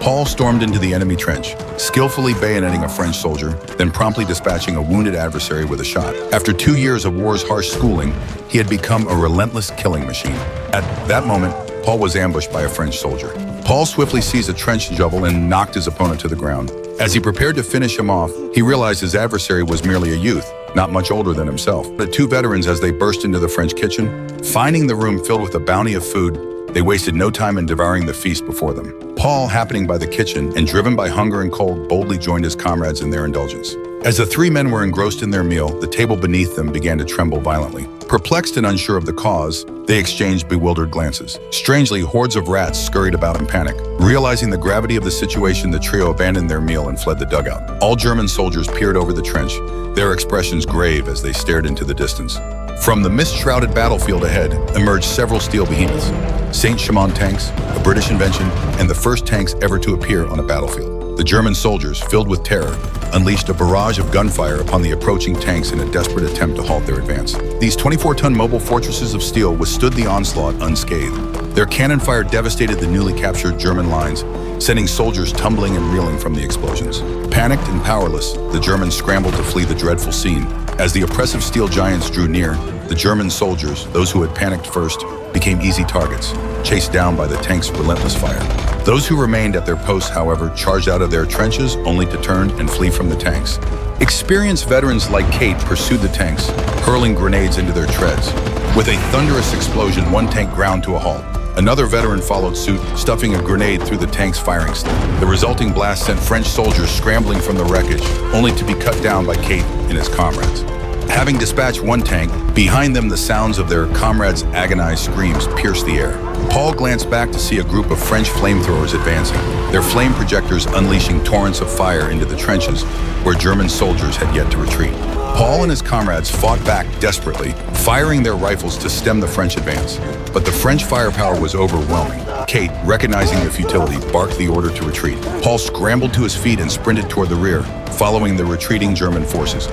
Paul stormed into the enemy trench, skillfully bayoneting a French soldier, then promptly dispatching a wounded adversary with a shot. After 2 years of war's harsh schooling, he had become a relentless killing machine. At that moment, Paul was ambushed by a French soldier. Paul swiftly seized a trench shovel and knocked his opponent to the ground. As he prepared to finish him off, he realized his adversary was merely a youth, not much older than himself. The two veterans, as they burst into the French kitchen, finding the room filled with a bounty of food, they wasted no time in devouring the feast before them. Paul, happening by the kitchen and driven by hunger and cold, boldly joined his comrades in their indulgence. As the three men were engrossed in their meal, the table beneath them began to tremble violently. Perplexed and unsure of the cause, they exchanged bewildered glances. Strangely, hordes of rats scurried about in panic. Realizing the gravity of the situation, the trio abandoned their meal and fled the dugout. All German soldiers peered over the trench, their expressions grave as they stared into the distance. From the mist-shrouded battlefield ahead emerged several steel behemoths. Saint-Chamond tanks, a British invention, and the first tanks ever to appear on a battlefield. The German soldiers, filled with terror, unleashed a barrage of gunfire upon the approaching tanks in a desperate attempt to halt their advance. These 24-ton mobile fortresses of steel withstood the onslaught unscathed. Their cannon fire devastated the newly captured German lines, sending soldiers tumbling and reeling from the explosions. Panicked and powerless, the Germans scrambled to flee the dreadful scene. As the oppressive steel giants drew near, the German soldiers, those who had panicked first, became easy targets, chased down by the tanks' relentless fire. Those who remained at their posts, however, charged out of their trenches only to turn and flee from the tanks. Experienced veterans like Kate pursued the tanks, hurling grenades into their treads. With a thunderous explosion, one tank ground to a halt. Another veteran followed suit, stuffing a grenade through the tank's firing slot. The resulting blast sent French soldiers scrambling from the wreckage, only to be cut down by Kate and his comrades. Having dispatched one tank, behind them the sounds of their comrades' agonized screams pierced the air. Paul glanced back to see a group of French flamethrowers advancing, their flame projectors unleashing torrents of fire into the trenches where German soldiers had yet to retreat. Paul and his comrades fought back desperately, firing their rifles to stem the French advance. But the French firepower was overwhelming. Kate, recognizing the futility, barked the order to retreat. Paul scrambled to his feet and sprinted toward the rear, following the retreating German forces.